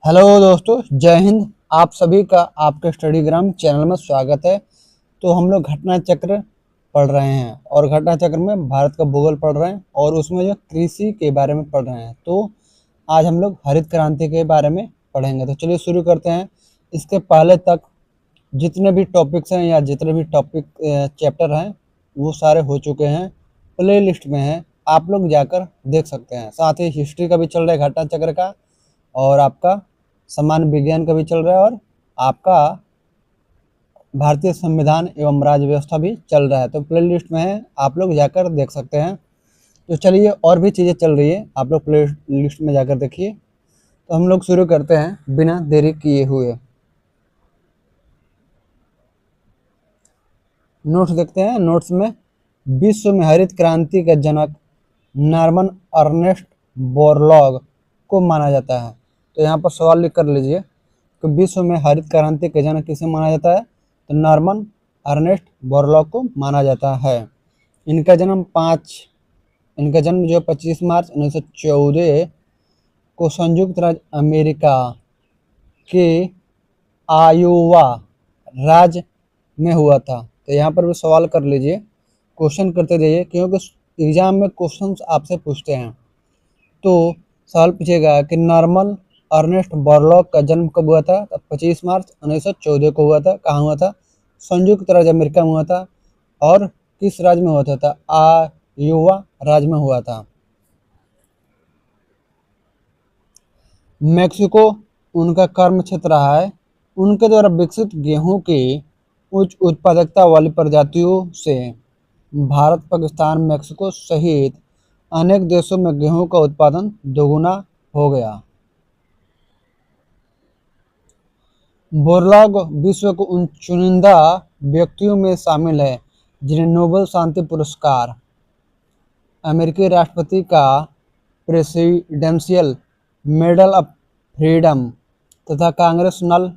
Hello दोस्तों, जय हिंद। आप सभी का आपके स्टडीग्राम चैनल में स्वागत है। तो हम लोग घटना चक्र पढ़ रहे हैं और घटना चक्र में भारत का भूगोल पढ़ रहे हैं और उसमें जो कृषि के बारे में पढ़ रहे हैं। तो आज हम लोग हरित क्रांति के बारे में पढ़ेंगे। तो चलिए शुरू करते हैं। इसके पहले तक जितने भी टॉपिक्स हैं या जितने भी टॉपिक चैप्टर हैं वो सारे हो चुके हैं, प्ले लिस्ट में हैं, आप लोग जाकर देख सकते हैं। साथ ही हिस्ट्री का भी चल रहा है घटना चक्र का, और आपका सामान्य विज्ञान का भी चल रहा है, और आपका भारतीय संविधान एवं राज्य व्यवस्था भी चल रहा है। तो प्ले लिस्ट में है, आप लोग जाकर देख सकते हैं। तो चलिए, और भी चीज़ें चल रही है, आप लोग प्ले लिस्ट में जाकर देखिए। तो हम लोग शुरू करते हैं बिना देरी किए हुए। नोट्स देखते हैं। नोट्स में विश्व में हरित क्रांति का जनक नॉर्मन अर्नेस्ट बोरलॉग को माना जाता है। तो यहाँ पर सवाल लिख कर लीजिए कि विश्व में हरित क्रांति के जनक किसे माना जाता है। तो नॉर्मन अर्नेस्ट बोरलॉग को माना जाता है। इनका जन्म जो 25 मार्च 1914 को संयुक्त राज्य अमेरिका के आयोवा राज्य में हुआ था। तो यहाँ पर भी सवाल कर लीजिए, क्वेश्चन करते जाइए, क्योंकि एग्जाम में क्वेश्चंस आपसे पूछते हैं। तो सवाल पूछेगा कि नॉर्मन अर्नेस्ट बोरलॉग का जन्म कब हुआ था। तो 25 मार्च 1914 को हुआ था। कहाँ हुआ था? संयुक्त राज्य अमेरिका में हुआ था। और किस राज्य में हुआ था? आयोवा राज्य में हुआ था। मेक्सिको उनका कर्म क्षेत्र रहा है। उनके द्वारा विकसित गेहूं की उच्च उत्पादकता वाली प्रजातियों से भारत, पाकिस्तान, मेक्सिको सहित अनेक देशों में गेहूं का उत्पादन दोगुना हो गया। बोरलॉग विश्व के उन चुनिंदा व्यक्तियों में शामिल है जिन्हें नोबेल शांति पुरस्कार, अमेरिकी राष्ट्रपति का प्रेसिडेंशियल मेडल ऑफ फ्रीडम तथा कांग्रेसनल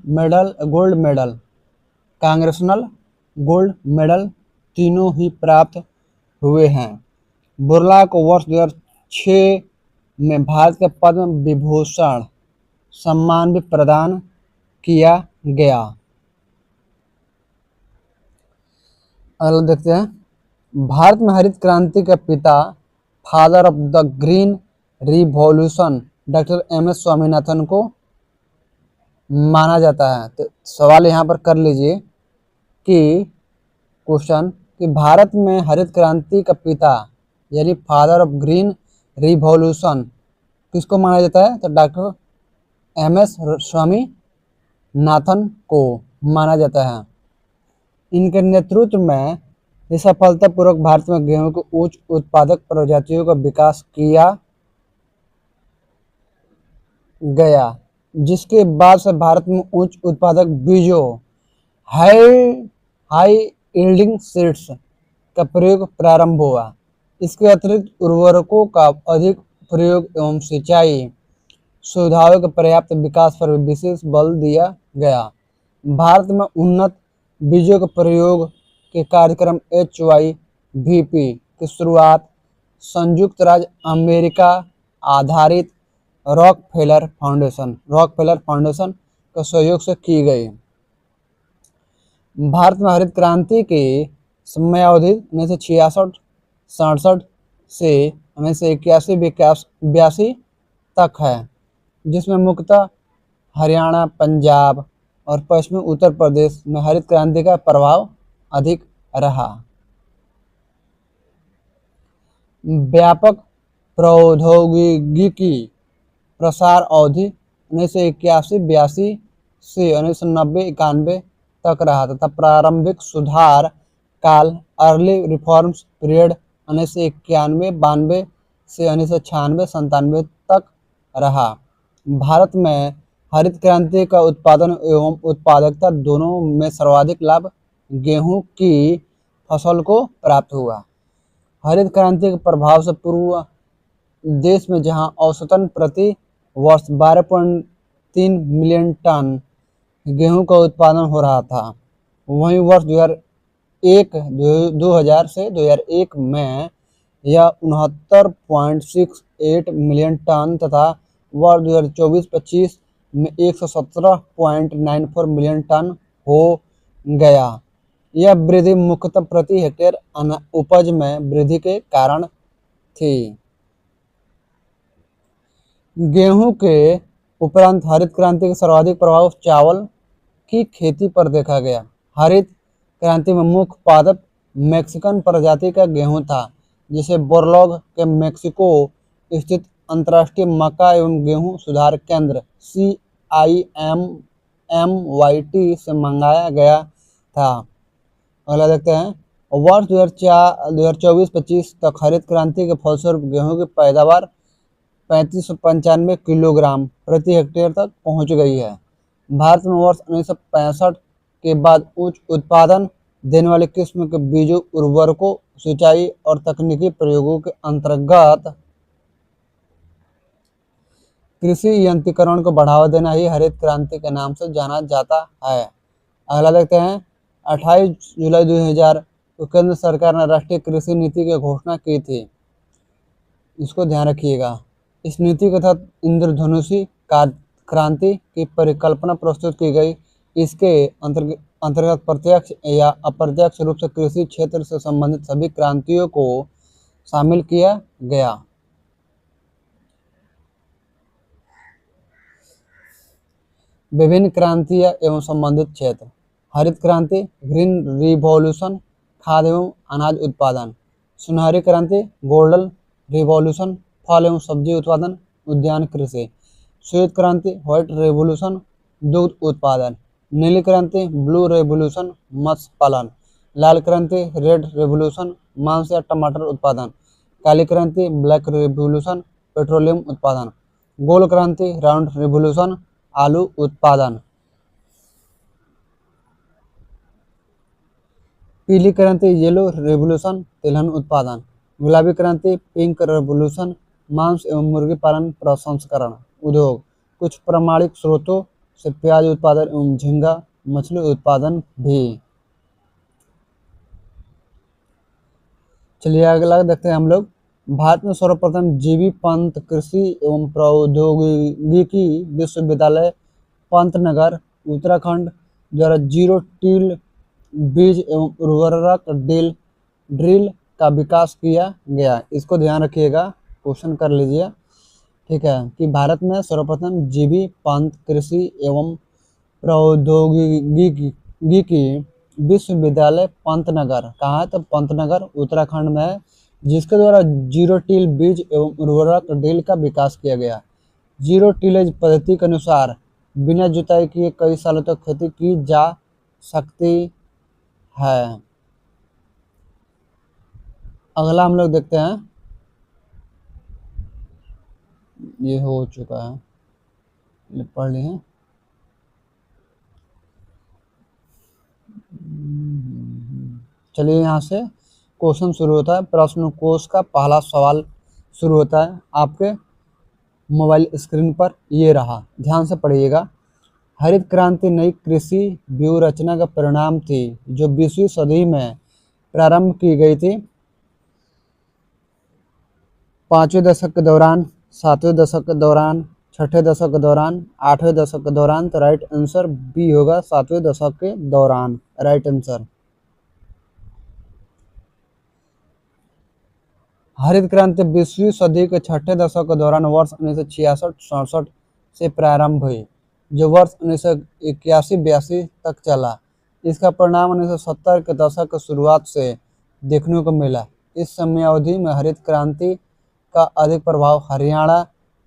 गोल्ड मेडल तीनों ही प्राप्त हुए हैं। बोरलॉग को वर्ष 2006 में भारत के पद्म विभूषण सम्मान भी प्रदान किया गया। अगला देखते हैं। भारत में हरित क्रांति के पिता, father of the green revolution, doctor M S Swaminathan को माना जाता है। तो सवाल यहाँ पर कर लीजिए कि क्वेश्चन कि भारत में हरित क्रांति का पिता यानी फादर ऑफ ग्रीन रिवॉल्यूशन किसको माना जाता है। तो डॉक्टर एम एस स्वामीनाथन को माना जाता है। इनके नेतृत्व में सफलतापूर्वक भारत में गेहूं के उच्च उत्पादक प्रजातियों का विकास किया गया, जिसके बाद से भारत में उच्च उत्पादक बीजों, हाई यील्डिंग सीड्स का प्रयोग प्रारंभ हुआ। इसके अतिरिक्त उर्वरकों का अधिक प्रयोग एवं सिंचाई सुविधाओं के पर्याप्त विकास पर विशेष बल दिया गया। भारत में उन्नत बीजों के प्रयोग के कार्यक्रम HYVP की शुरुआत संयुक्त राज्य अमेरिका आधारित रॉकफेलर फाउंडेशन के सहयोग से की गई। भारत में हरित क्रांति की समयावधि 1966-67 से 1981-82 तक है, जिसमें मुख्यतः हरियाणा, पंजाब और पश्चिमी उत्तर प्रदेश में हरित क्रांति का प्रभाव अधिक रहा। व्यापक प्रौद्योगिकी प्रसार अवधि 1981-82 से 1990-91 तक रहा तथा प्रारंभिक सुधार काल अर्ली रिफॉर्म्स पीरियड 1991-92 से 1996-97 तक रहा। भारत में हरित क्रांति का उत्पादन एवं उत्पादकता दोनों में सर्वाधिक लाभ गेहूं की फसल को प्राप्त हुआ। हरित क्रांति के प्रभाव से पूर्व देश में जहां औसतन प्रति वर्ष 12.3 मिलियन टन गेहूं का उत्पादन हो रहा था, वहीं वर्ष 2000 से 2001 में यह 69.68 मिलियन टन तथा वर्ष 2024-25 में 117.94 मिलियन टन हो गया। यह वृद्धि मुख्यतः प्रति हेक्टेयर उपज में वृद्धि के कारण थी। गेहूं के उपरांत हरित क्रांति का सर्वाधिक प्रभाव चावल की खेती पर देखा गया। हरित क्रांति में मुख्य उत्पादक मैक्सिकन प्रजाति का गेहूं था, जिसे बोरलॉग के मेक्सिको स्थित अंतर्राष्ट्रीय मक्का एवं गेहूं सुधार केंद्र CIMMYT से मंगाया गया था। अगला देखते हैं, वर्ष 2024-25 तक हरित क्रांति के फलस्वरूप गेहूं की पैदावार 3595 किलोग्राम प्रति हेक्टेयर तक पहुंच गई है। भारत में वर्ष 1965 के बाद उच्च उत्पादन देने वाली किस्म के बीजों, उर्वरकों, सिंचाई और तकनीकी प्रयोगों के अंतर्गत कृषि यंत्रीकरण को बढ़ावा देना ही हरित क्रांति के नाम से जाना जाता है। अगला देखते हैं, 28 जुलाई 2000 को केंद्र सरकार ने राष्ट्रीय कृषि नीति की घोषणा की थी। इसको ध्यान रखिएगा। इस नीति के तहत इंद्रधनुषी क्रांति की परिकल्पना प्रस्तुत की गई। इसके अंतर्गत प्रत्यक्ष या अप्रत्यक्ष रूप से कृषि क्षेत्र से संबंधित सभी क्रांतियों को शामिल किया गया। विभिन्न क्रांतियां एवं संबंधित क्षेत्र। हरित क्रांति, ग्रीन रिवॉल्यूशन, खाद्य एवं अनाज उत्पादन। सुनहरी क्रांति, गोल्डन रिवॉल्यूशन, फल एवं सब्जी उत्पादन, उद्यान कृषि। श्वेत क्रांति, व्हाइट रेवोल्यूशन, दुग्ध उत्पादन। नीली क्रांति, ब्लू रेवोल्यूशन, मत्स्य पालन। लाल क्रांति, रेड रेवोल्यूशन, मांस या टमाटर उत्पादन। काली क्रांति, ब्लैक रेवोल्यूशन, पेट्रोलियम उत्पादन। गोल क्रांति, राउंड रेवोल्यूशन, आलू उत्पादन। पीली क्रांति, येलो रेवोल्यूशन, तिलहन उत्पादन। गुलाबी क्रांति, पिंक रेवोल्यूशन, मांस एवं मुर्गी पालन प्रसंस्करण उद्योग। कुछ प्रमाणिक स्रोतों से प्याज उत्पादन एवं झींगा मछली उत्पादन भी। चलिए अगला देखते हैं हम लोग। भारत में सर्वप्रथम जीबी पंत कृषि एवं प्रौद्योगिकी विश्वविद्यालय पंतनगर उत्तराखंड द्वारा जीरो टिल बीज एवं उर्वरक ड्रिल का विकास किया गया। इसको ध्यान रखिएगा, क्वेश्चन कर लीजिए। ठीक है, कि भारत में सर्वप्रथम जीबी पंत कृषि एवं प्रौद्योगिकी विश्वविद्यालय पंतनगर, कहाँ है तो पंतनगर उत्तराखंड में है, जिसके द्वारा जीरो टिल बीज एवं उर्वरक ड्रिल का विकास किया गया। जीरो टिलेज पद्धति के अनुसार बिना जुताई किए कई सालों तक खेती की जा सकती है। अगला हम लोग देखते हैं, ये हो चुका है, ये पढ़ लिए हैं। चलिए यहाँ से क्वेश्चन शुरू होता है। प्रश्न कोश का पहला सवाल शुरू होता है आपके मोबाइल स्क्रीन पर, ये रहा, ध्यान से पढ़िएगा। हरित क्रांति नई कृषि व्यूह रचना का परिणाम थी जो 20वीं सदी में प्रारंभ की गई थी। 5वें दशक के दौरान, 7वें दशक के दौरान, 6ठे दशक के दौरान, 8वें दशक के दौरान। तो राइट आंसर बी होगा, 7वें दशक के दौरान, राइट आंसर। हरित क्रांति 20वीं सदी के 6ठे दशक के दौरान वर्ष 1966-67 से प्रारंभ हुई, जो वर्ष 1981-82 तक चला। इसका परिणाम 1970 के दशक की शुरुआत से देखने को मिला। इस समयावधि में हरित क्रांति का अधिक प्रभाव हरियाणा,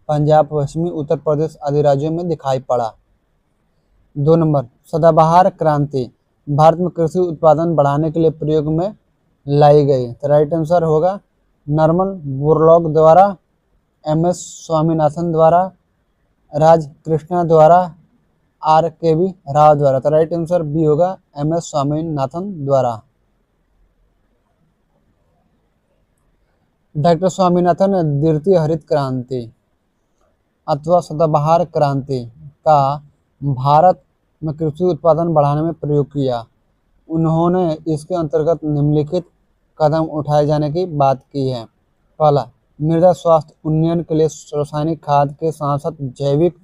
पंजाब, पश्चिमी उत्तर प्रदेश आदि राज्यों में दिखाई पड़ा। 2 नंबर, सदाबहार क्रांति भारत में कृषि उत्पादन बढ़ाने के लिए प्रयोग में लाई गई। तो राइट आंसर होगा नॉर्मन बोरलॉग द्वारा, MS स्वामीनाथन द्वारा, राज कृष्णा द्वारा, RKB राव द्वारा। तो राइट आंसर बी होगा, MS स्वामीनाथन द्वारा। डॉक्टर स्वामीनाथन ने द्वितीय हरित क्रांति अथवा सदाबहार क्रांति का भारत में कृषि उत्पादन बढ़ाने में प्रयोग किया। उन्होंने इसके अंतर्गत निम्नलिखित कदम उठाए जाने की बात की है। पहला, मृदा स्वास्थ्य उन्नयन के लिए रासायनिक खाद के साथ साथ जैविक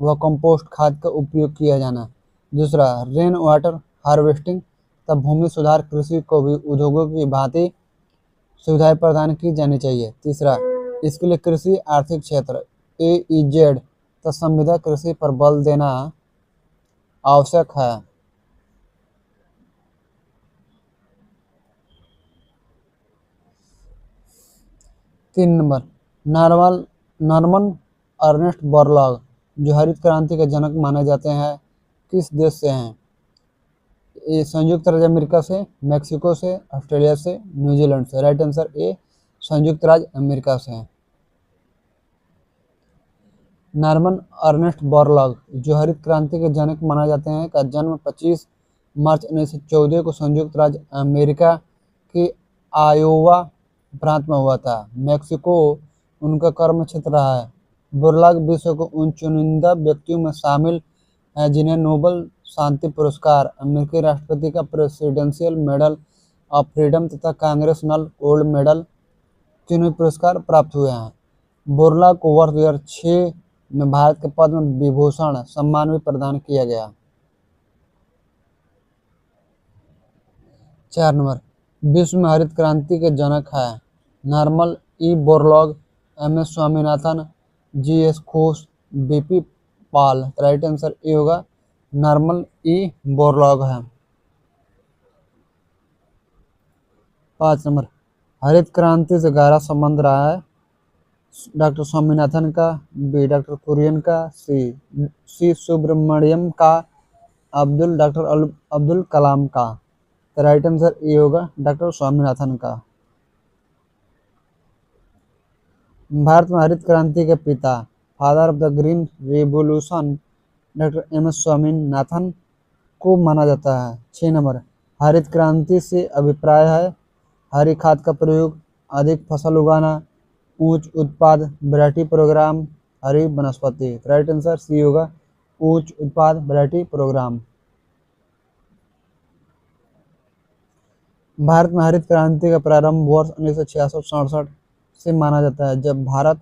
व कंपोस्ट खाद का उपयोग किया जाना। दूसरा, रेन वाटर हार्वेस्टिंग, तब भूमि सुधार कृषि को भी उद्योगों की भांति सुविधाएं प्रदान की जानी चाहिए। तीसरा, इसके लिए कृषि आर्थिक क्षेत्र AEZ तथा संविदा कृषि पर बल देना आवश्यक है। 3 नंबर, नॉर्मन अर्नेस्ट बोरलॉग, जो हरित क्रांति के जनक माने जाते हैं, किस देश से हैं? ये संयुक्त राज्य अमेरिका से, मेक्सिको से, ऑस्ट्रेलिया से, न्यूजीलैंड से। राइट आंसर ए, संयुक्त राज्य अमेरिका से है। नॉर्मन अर्नेस्ट बोरलॉग, जो हरित क्रांति के जनक माना जाते हैं, का जन्म 25 मार्च 1914 को संयुक्त राज्य अमेरिका की आयोवा प्रांत में हुआ था। मेक्सिको उनका कर्म क्षेत्र रहा है। बोरलॉग विश्व के उन चुनिंदा व्यक्तियों में शामिल हैं जिन्हें नोबेल शांति पुरस्कार, अमेरिकी राष्ट्रपति का प्रेसिडेंशियल मेडल ऑफ फ्रीडम तथा कांग्रेसनल गोल्ड मेडल तीनों पुरस्कार प्राप्त हुए हैं। बोरलॉग को वर्ष 2006 में भारत के पद्म विभूषण सम्मान भी प्रदान किया गया। 4 नंबर, विश्व में हरित क्रांति के जनक है। Norman E Borlaug, MS Swaminathan, GS Ghosh, BP Pal. Right answer A होगा, नॉर्मन ई बोरलॉग है। 5 नंबर, हरित क्रांति से गहरा संबंध रहा है। डॉक्टर स्वामीनाथन का, B डॉक्टर कुरियन का, C सुब्रमण्यम का, डॉक्टर अब्दुल कलाम का। राइट आंसर ए होगा, डॉक्टर स्वामीनाथन का। भारत में हरित क्रांति के पिता, father of the green revolution, doctor MS Swaminathan को माना जाता है। 6 नंबर, हरित क्रांति से अभिप्राय है हरी खाद का प्रयोग, अधिक फसल उगाना, उच्च उत्पाद वैरायटी प्रोग्राम, हरी वनस्पति। राइट आंसर सी होगा, उच्च उत्पाद वैरायटी प्रोग्राम। भारत में हरित क्रांति का प्रारंभ वर्ष 1966-67 से माना जाता है, जब भारत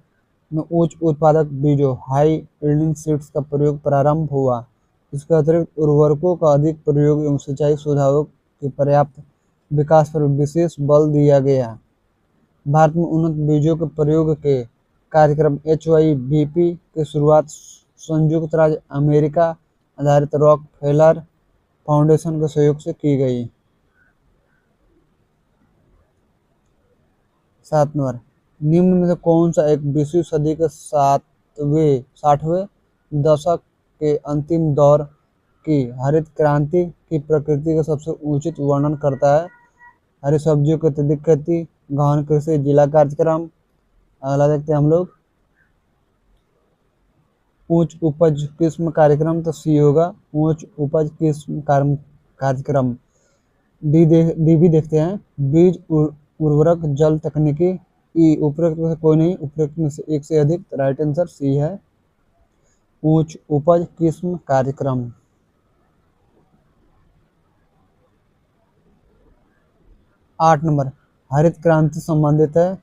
में उच्च उत्पादक बीजों हाई यील्डिंग सीड्स का प्रयोग प्रारंभ हुआ। इसके अतिरिक्त उर्वरकों का अधिक प्रयोग एवं सिंचाई सुविधाओं के पर्याप्त विकास पर विशेष बल दिया गया। भारत में उन्नत बीजों के प्रयोग के कार्यक्रम HYBP की शुरुआत संयुक्त राज्य अमेरिका आधारित रॉकफेलर फाउंडेशन के सहयोग से की गई। 7 नंबर, निम्न में से कौन सा एक 20वीं सदी के 60वें दशक के अंतिम दौर की हरित क्रांति की प्रकृति का सबसे उचित वर्णन करता है? हरी सब्जियों की अत्यधिक खेती, गहन कृषि जिला कार्यक्रम। अगला देखते हैं हम लोग, उच्च उपज किस्म कार्यक्रम। तो सी होगा, उच्च उपज किस्म कार्यक्रम। डी भी देखते हैं, बीज उर्वरक जल तकनीकी। ई उपरोक्त में से कोई नहीं, उपरोक्त में से एक से अधिक। राइट आंसर सी है, उच्च उपज किस्म कार्यक्रम। 8 नंबर, हरित क्रांति संबंधित है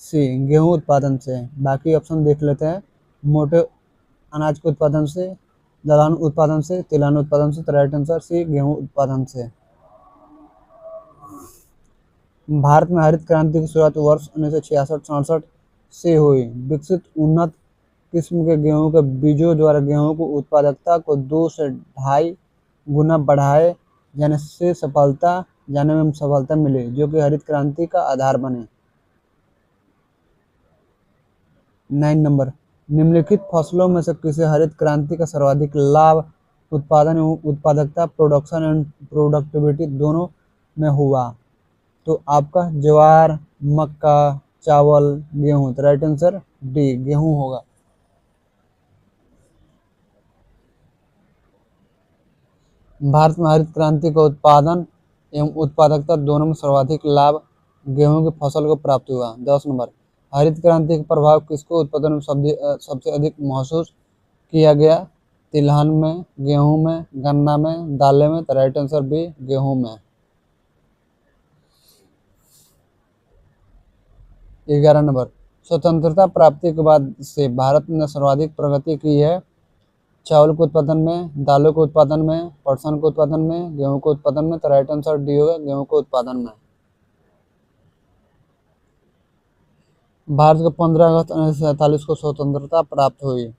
सी गेहूं उत्पादन से। बाकी ऑप्शन देख लेते हैं, मोटे अनाज के उत्पादन से, दलहन उत्पादन से, तिलहन उत्पादन से। तो राइट आंसर सी गेहूं उत्पादन से। भारत में हरित क्रांति की शुरुआत वर्ष 1966-67 से हुई। विकसित उन्नत किस्म के गेहूं के बीजों द्वारा गेहूं को उत्पादकता को 2 से 2.5 गुना बढ़ाए जाने में सफलता मिली, जो कि हरित क्रांति का आधार बने। 9 नंबर, निम्नलिखित फसलों में से किसे हरित क्रांति का सर्वाधिक लाभ उत्पादन एवं उत्पादकता, प्रोडक्शन एंड प्रोडक्टिविटी दोनों में हुआ? तो आपका ज्वार, मक्का, चावल, गेहूं। तो राइट आंसर डी गेहूं होगा। भारत में हरित क्रांति का उत्पादन एवं उत्पादकता दोनों में सर्वाधिक लाभ गेहूं की फसल को प्राप्त हुआ। 10 नंबर, हरित क्रांति का प्रभाव किसको उत्पादन में सबसे अधिक महसूस किया गया? तिलहन में, गेहूं में, गन्ना में, दालें में। तो राइट आंसर बी गेहूं में। 11 नंबर, स्वतंत्रता प्राप्ति के बाद से भारत ने सर्वाधिक प्रगति की है चावल के उत्पादन में, दालों के उत्पादन में, पटसन के उत्पादन में, गेहूं के उत्पादन में। तो राइट आंसर डी होगा, गेहूं के उत्पादन में। भारत को 15 अगस्त 1947 को स्वतंत्रता प्राप्त हुई।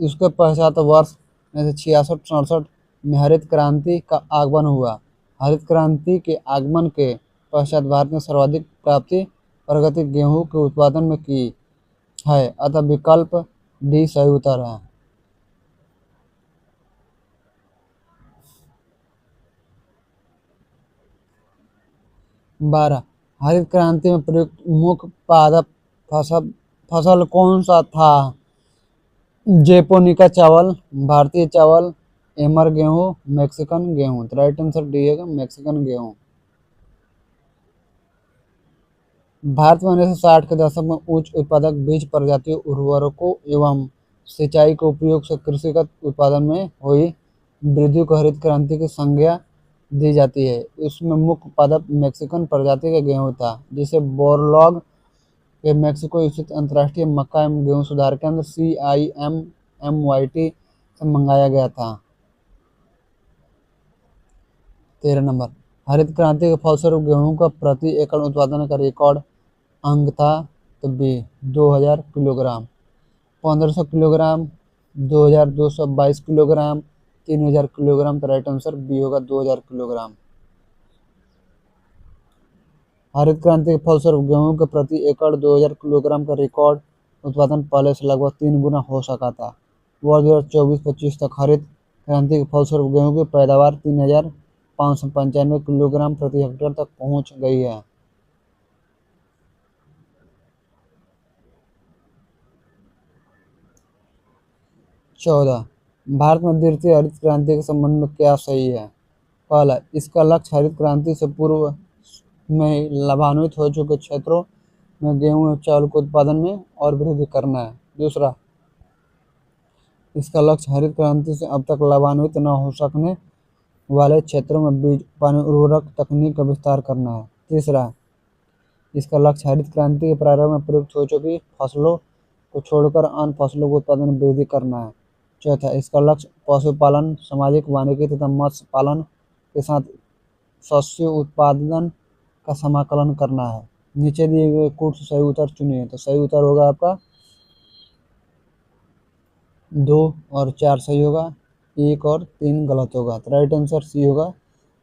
उसके पश्चात वर्ष 1966-67 में हरित क्रांति का आगमन हुआ। हरित क्रांति के आगमन के पश्चात भारत ने सर्वाधिक प्राप्ति प्रगति गेहूं के उत्पादन में की है, अतः विकल्प डी सही उत्तर है। 12 हरित क्रांति में प्रयुक्त मुख्य पादप फसल कौन सा था? जेपोनिका चावल, भारतीय चावल, एमर गेहूं, मैक्सिकन गेहूं। तो राइट आंसर डी है, मैक्सिकन गेहूं। भारत में 1960 के दशक में उच्च उत्पादक बीज प्रजातियों, उर्वरकों एवं सिंचाई के उपयोग से कृषिगत उत्पादन में हुई वृद्धि को हरित क्रांति की संज्ञा दी जाती है। इसमें मुख्य पादप मैक्सिकन प्रजाति का गेहूं था, जिसे बोरलॉग के मेक्सिको स्थित अंतर्राष्ट्रीय मक्का एवं गेहूं सुधार केंद्र CIMMYT से मंगाया गया था। 13 नंबर हरित क्रांति के फलस्वरूप गेहूं का प्रति एकड़ उत्पादन का रिकॉर्ड अंक था। तो B 2000 kilogram, 1500 kilogram, 2222 kilogram, 3000 kilogram. तो राइट आंसर बी होगा, 2000 किलोग्राम। हरित क्रांति के फलस्वरूप गेहूं के प्रति एकड़ 2000 किलोग्राम का रिकॉर्ड उत्पादन पहले से लगभग 3 गुना हो सका था। वर्ष 2024-25 तक हरित क्रांति के फलस्वरूप गेहूं की पैदावार 3595 किलोग्राम प्रति हेक्टेयर तक पहुंच गई है। चौदह भारत में द्वितीय हरित क्रांति के संबंध में क्या सही है? पहला, इसका लक्ष्य हरित क्रांति से पूर्व में लाभान्वित हो चुके क्षेत्रों में गेहूं और चावल के उत्पादन में और वृद्धि करना है। दूसरा, इसका लक्ष्य हरित क्रांति से अब तक लाभान्वित न हो सकने वाले क्षेत्रों में बीज, पानी, उर्वरक तकनीक का विस्तार करना है। तीसरा, इसका लक्ष्य हरित क्रांति के प्रारंभ में प्रयुक्त हो चुकी फसलों को छोड़कर अन्य फसलों के उत्पादन में वृद्धि करना है। चौथा, इसका लक्ष्य पशुपालन, सामाजिक वानिकी तथा मत्स्य पालन के साथ शस्य उत्पादन का समाकलन करना है। नीचे दिए गए कोड से सही उत्तर चुनिए। तो सही उत्तर होगा आपका 2 और 4 सही होगा, 1 और 3 गलत होगा। तो राइट आंसर सी होगा,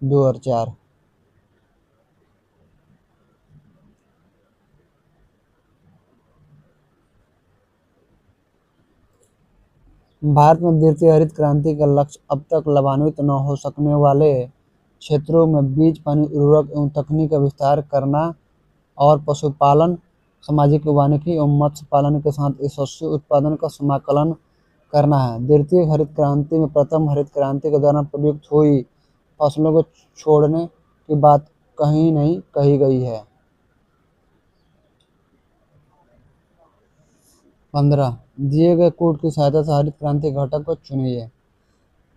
2 और 4। भारत में द्वितीय हरित क्रांति का लक्ष्य अब तक लाभान्वित न हो सकने वाले क्षेत्रों में बीज, पानी, उर्वरक एवं तकनीक का विस्तार करना और पशुपालन, सामाजिक वानिकी एवं मत्स्य पालन के साथ शस्य उत्पादन का समाकलन करना है। द्वितीय हरित क्रांति में प्रथम हरित क्रांति के दौरान प्रयुक्त हुई फसलों को छोड़ने की बात कहीं नहीं कही गई है। 15 दिए गए कोड की सहायता से हरित क्रांति घटक को चुनिए।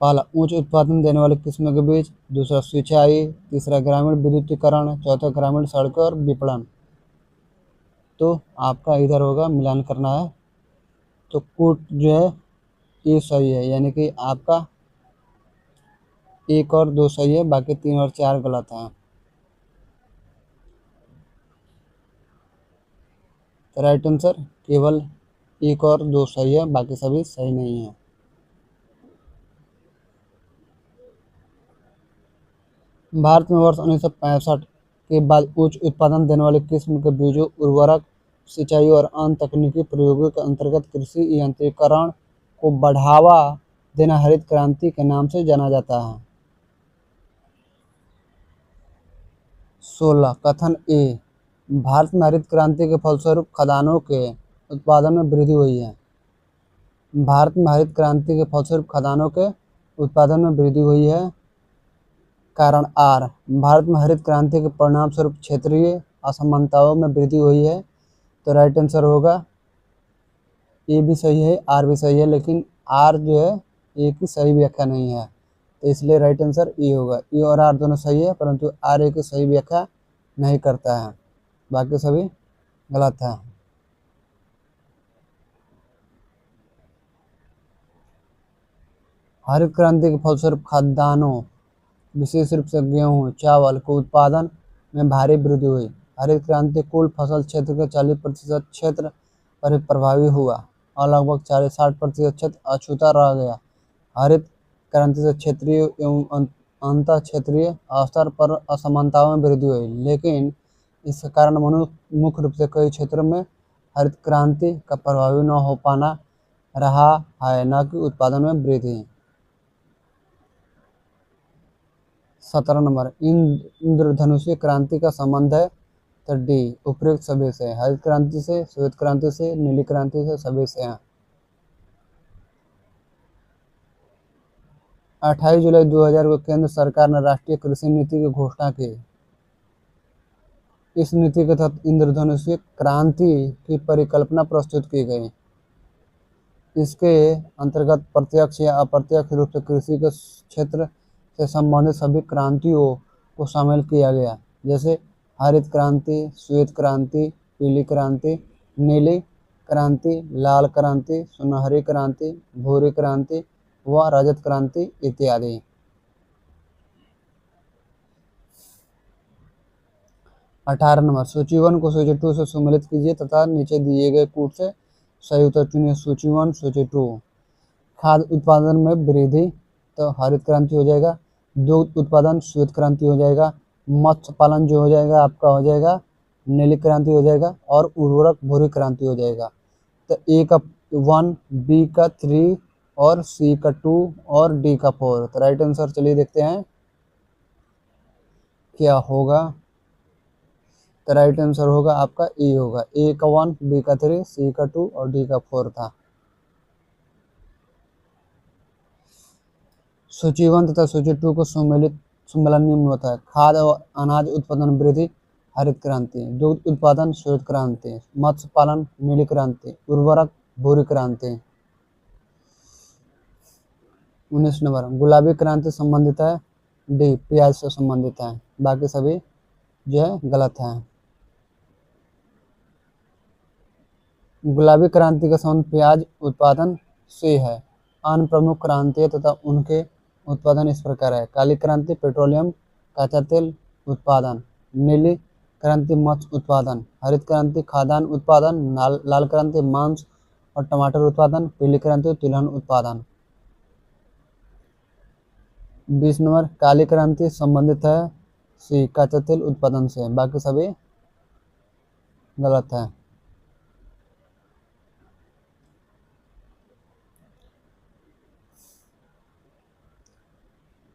पहला, उच्च उत्पादन देने वाली किस्मों के बीज। दूसरा, सिंचाई। तीसरा, ग्रामीण विद्युतीकरण। चौथा, ग्रामीण सड़कें और विपणन। तो आपका इधर होगा, मिलान करना है। तो कोड जो है ये सही है, यानी कि आपका 1 और 2 सही है, बाकी 3 और 4 गलत हैं। तो राइट आंसर केवल 1 और 2 सही है, बाकी सभी सही नहीं है। भारत में वर्ष 1965 के बाद उच्च उत्पादन देने वाली किस्म के बीजों, उर्वरक, सिंचाई और अन्य तकनीकी प्रयोगों के अंतर्गत कृषि यांत्रिकीकरण को बढ़ावा देना हरित क्रांति के नाम से जाना जाता है। 16 कथन ए, भारत में हरित क्रांति के फलस्वरूप खदानों के उत्पादन में वृद्धि हुई है। भारत में हरित क्रांति के फलस्वरूप खदानों के उत्पादन में वृद्धि हुई है। कारण आर, भारत में हरित क्रांति के परिणाम स्वरूप क्षेत्रीय असमानताओं में वृद्धि हुई है। तो राइट आंसर होगा, ए भी सही है, आर भी सही है, लेकिन आर जो है ए की सही व्याख्या नहीं है, तो इसलिए राइट आंसर ए होगा। ए और आर दोनों सही है, परंतु आर ए की सही व्याख्या नहीं करता है, बाकी सभी गलत है। हरित क्रांति के फलस्वरूप खाद्यान्नों, विशेष रूप से गेहूं, चावल के उत्पादन में भारी वृद्धि हुई। हरित क्रांति कुल फसल क्षेत्र के 40% क्षेत्र पर ही प्रभावी हुआ और लगभग 40-60% क्षेत्र अछूता रह गया। हरित क्रांति से क्षेत्रीय एवं अंतर क्षेत्रीय स्तर पर असमानताओं में वृद्धि हुई, लेकिन इसके कारण मुख्य रूप से कई क्षेत्रों में हरित क्रांति का प्रभावी न हो पाना रहा है, न कि उत्पादन में वृद्धि। 17 नंबर, इंद्रधनुषीय क्रांति का संबंध है तो डी उपयुक्त सभी से, हरित क्रांति से, श्वेत क्रांति से, नीली क्रांति से, सभी से हैं। 28 जुलाई 2000 को केंद्र सरकार ने राष्ट्रीय कृषि नीति की घोषणा की। इस नीति के तहत इंद्रधनुषीय क्रांति की परिकल्पना प्रस्तुत की गई। इसके अंतर्गत प्रत्यक्ष या अप्रत्यक्ष रूप से कृषि के क्षेत्र से संबंधित सभी क्रांतियों को शामिल किया गया, जैसे हरित क्रांति, श्वेत क्रांति, पीली क्रांति, नीली क्रांति, लाल क्रांति, सुनहरी क्रांति, भूरी क्रांति व रजत क्रांति इत्यादि। 18 नंबर, सूची 1 को सूची 2 से सम्मिलित कीजिए तथा नीचे दिए गए कूट से सही उत्तर चुनिए। सूची 1, सूची 2। खाद्य उत्पादन में वृद्धि तो हरित क्रांति हो जाएगा, दुग्ध उत्पादन श्वेत क्रांति हो जाएगा, मत्स्य पालन जो हो जाएगा आपका हो जाएगा नीली क्रांति हो जाएगा और उर्वरक भूरी क्रांति हो जाएगा। तो ए का 1, बी का 3 और सी का 2 और डी का 4। तो राइट आंसर चलिए देखते हैं क्या होगा। तो राइट आंसर होगा आपका ए होगा, ए का 1, बी का 3, सी का 2 और डी का 4 था। सूची 1 तथा सूची 2 को सम्मेलन निम्न होता है। खाद्य और अनाज उत्पादन वृद्धि हरित क्रांति, दुग्ध उत्पादन श्वेत क्रांति, मत्स्य पालन नीली क्रांति, उर्वरक भूरी क्रांति। 19 नंबर, गुलाबी क्रांति संबंधित है डी प्याज से संबंधित है, बाकी सभी जो है गलत है। गुलाबी क्रांति का संबंध प्याज उत्पादन से है। अन्य प्रमुख क्रांतियां तथा उनके उत्पादन इस प्रकार है। काली क्रांति पेट्रोलियम कच्चा तेल उत्पादन, नीली क्रांति मत्स्य उत्पादन, हरित क्रांति खाद्यान्न उत्पादन, लाल क्रांति मांस और टमाटर उत्पादन, पीली क्रांति तिलहन उत्पादन। 20 नंबर, काली क्रांति संबंधित है सी कच्चा तेल उत्पादन से, बाकी सभी गलत है।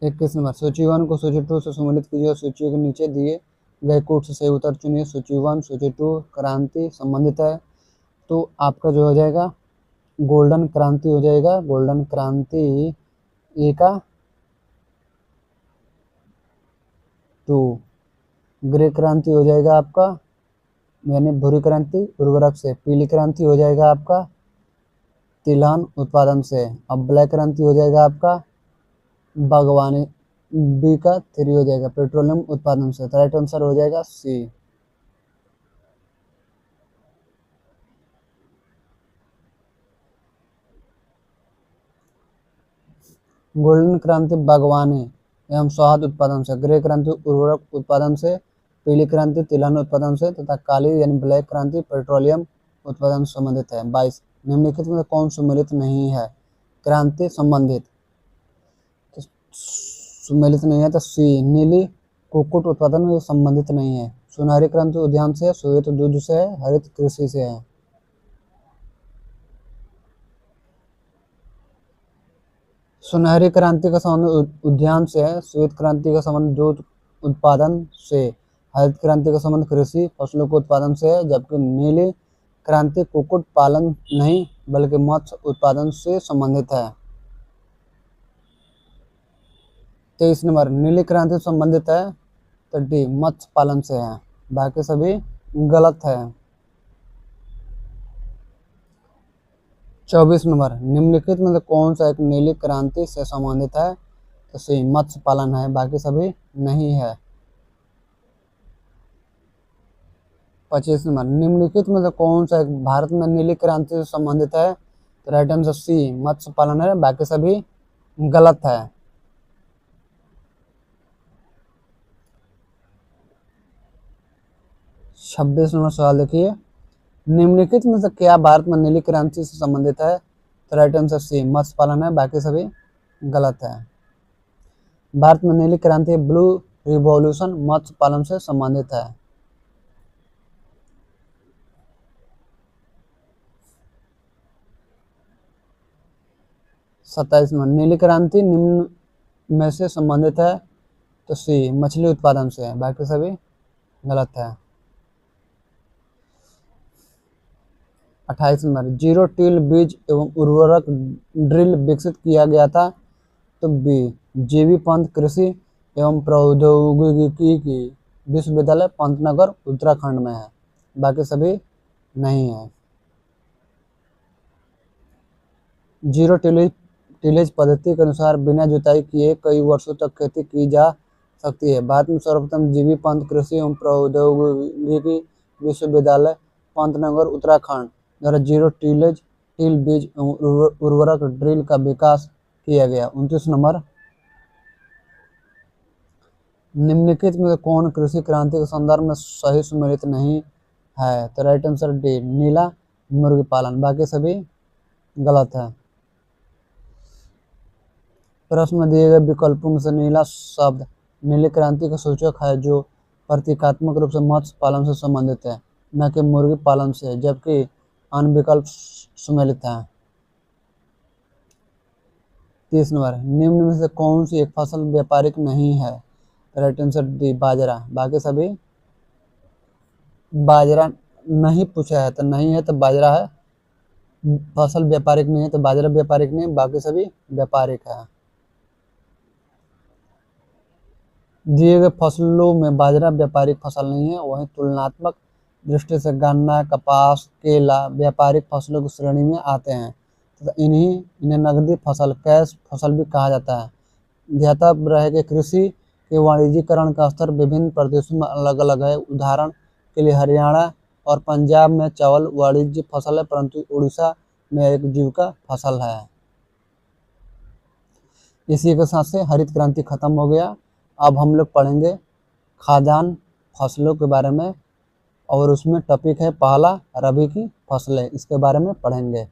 21 नंबर, सूची 1 को सूची 2 से सम्मिलित कीजिए और सूची के नीचे दिए गए कूट से सही उत्तर चुनिए। सूची 1, सूची 2 क्रांति संबंधित है तो आपका जो हो जाएगा गोल्डन क्रांति हो जाएगा, गोल्डन क्रांति ए का 2, ग्रे क्रांति हो जाएगा आपका यानी भूरी क्रांति उर्वरक से, पीली क्रांति हो जाएगा आपका तिलहन उत्पादन से, अब ब्लैक क्रांति हो जाएगा आपका बागवानी, बी का 3 हो जाएगा पेट्रोलियम उत्पादन से। तो राइट आंसर हो जाएगा सी। गोल्डन क्रांति बागवानी एवं शहद उत्पादन से, ग्रे क्रांति उर्वरक उत्पादन से, पीली क्रांति तिलहन उत्पादन से तथा काली यानी ब्लैक क्रांति पेट्रोलियम उत्पादन से संबंधित है। 22, निम्नलिखित में कौन सम्मिलित नहीं है? क्रांति संबंधित तो सम्मिलित नहीं है तो सी नीली कुक्कुट उत्पादन में संबंधित नहीं है। सुनहरी क्रांति उद्यान से, श्वेत दूध से है, हरित कृषि से है। सुनहरी क्रांति का संबंध उद्यान से है, श्वेत क्रांति का संबंध दूध उत्पादन से, हरित क्रांति का संबंध कृषि फसलों के उत्पादन से है, जबकि नीली क्रांति कुक्कुट पालन नहीं बल्कि मत्स्य उत्पादन से संबंधित है। 23 नंबर, नीली क्रांति संबंधित है तो डी मत्स्य पालन से है, बाकी सभी गलत है। 24 नंबर, निम्नलिखित में से कौन सा एक नीली क्रांति से संबंधित है? तो सी मत्स्य पालन है, बाकी सभी नहीं है। 25 नंबर, निम्नलिखित में से कौन सा एक भारत में नीली क्रांति से संबंधित है? तो राइट आंसर सी मत्स्य पालन है, बाकी सभी गलत है। 26 नंबर सवाल देखिए, निम्नलिखित में से क्या भारत में नीली क्रांति से संबंधित है? तो राइट आंसर सी, मत्स्य पालन है, बाकी सभी गलत है। भारत में नीली क्रांति ब्लू रिवॉल्यूशन मत्स्य पालन से संबंधित है। 27 में नीली क्रांति निम्न में से संबंधित है? तो सी, मछली उत्पादन से है, बाकी सभी गलत है। 28 नंबर, जीरो टिल बीज एवं उर्वरक ड्रिल विकसित किया गया था? तो बी, जीवी पंत कृषि एवं प्रौद्योगिकी की विश्वविद्यालय पंतनगर उत्तराखंड में है, बाकी सभी नहीं है। जीरो टिलेज पद्धति के अनुसार बिना जुताई किए कई वर्षों तक खेती की जा सकती है। भारत में सर्वप्रथम जीवी पंत कृषि एवं प्रौद्योगिकी विश्वविद्यालय पंतनगर उत्तराखंड द्वारा जीरो टिल बीज एवं उर्वरक ड्रिल का विकास किया गया। 29 नंबर, निम्नलिखित में कौन कृषि क्रांति के संदर्भ में सही सुमेलित नहीं है? तो राइट आंसर डी, नीला मुर्गी पालन, बाकी सभी गलत है। प्रश्न में दिए गए विकल्पों में से नीला शब्द नीली क्रांति का सूचक है जो प्रतीकात्मक रूप से मत्स्य पालन से संबंधित है, न कि मुर्गी पालन से, जबकि अन्य विकल्प सुमेलित हैं। 30 नंबर, निम्न में से कौन सी एक फसल व्यापारिक नहीं है? राइट आंसर डी, बाजरा, बाकी सभी बाजरा नहीं पूछा है तो नहीं है, तो बाजरा है। फसल व्यापारिक नहीं है तो बाजरा व्यापारिक नहीं, बाकी सभी व्यापारिक है। दिए गए फसलों में बाजरा व्यापारिक फसल नहीं है, वहीं तुलनात्मक दृष्टि से गन्ना, कपास, केला व्यापारिक फसलों की श्रेणी में आते हैं, तो इन्हें नकदी फसल, कैश फसल भी कहा जाता है। ध्यातव्य रहे कि कृषि के वाणिज्यीकरण का स्तर विभिन्न प्रदेशों में अलग अलग है। उदाहरण के लिए हरियाणा और पंजाब में चावल वाणिज्य फसल है, परंतु उड़ीसा में एक जीविका फसल है। इसी के साथ से हरित क्रांति खत्म हो गया। अब हम लोग पढ़ेंगे खाद्यान्न फसलों के बारे में, और उसमें टॉपिक है पहला रबी की फसलें, इसके बारे में पढ़ेंगे।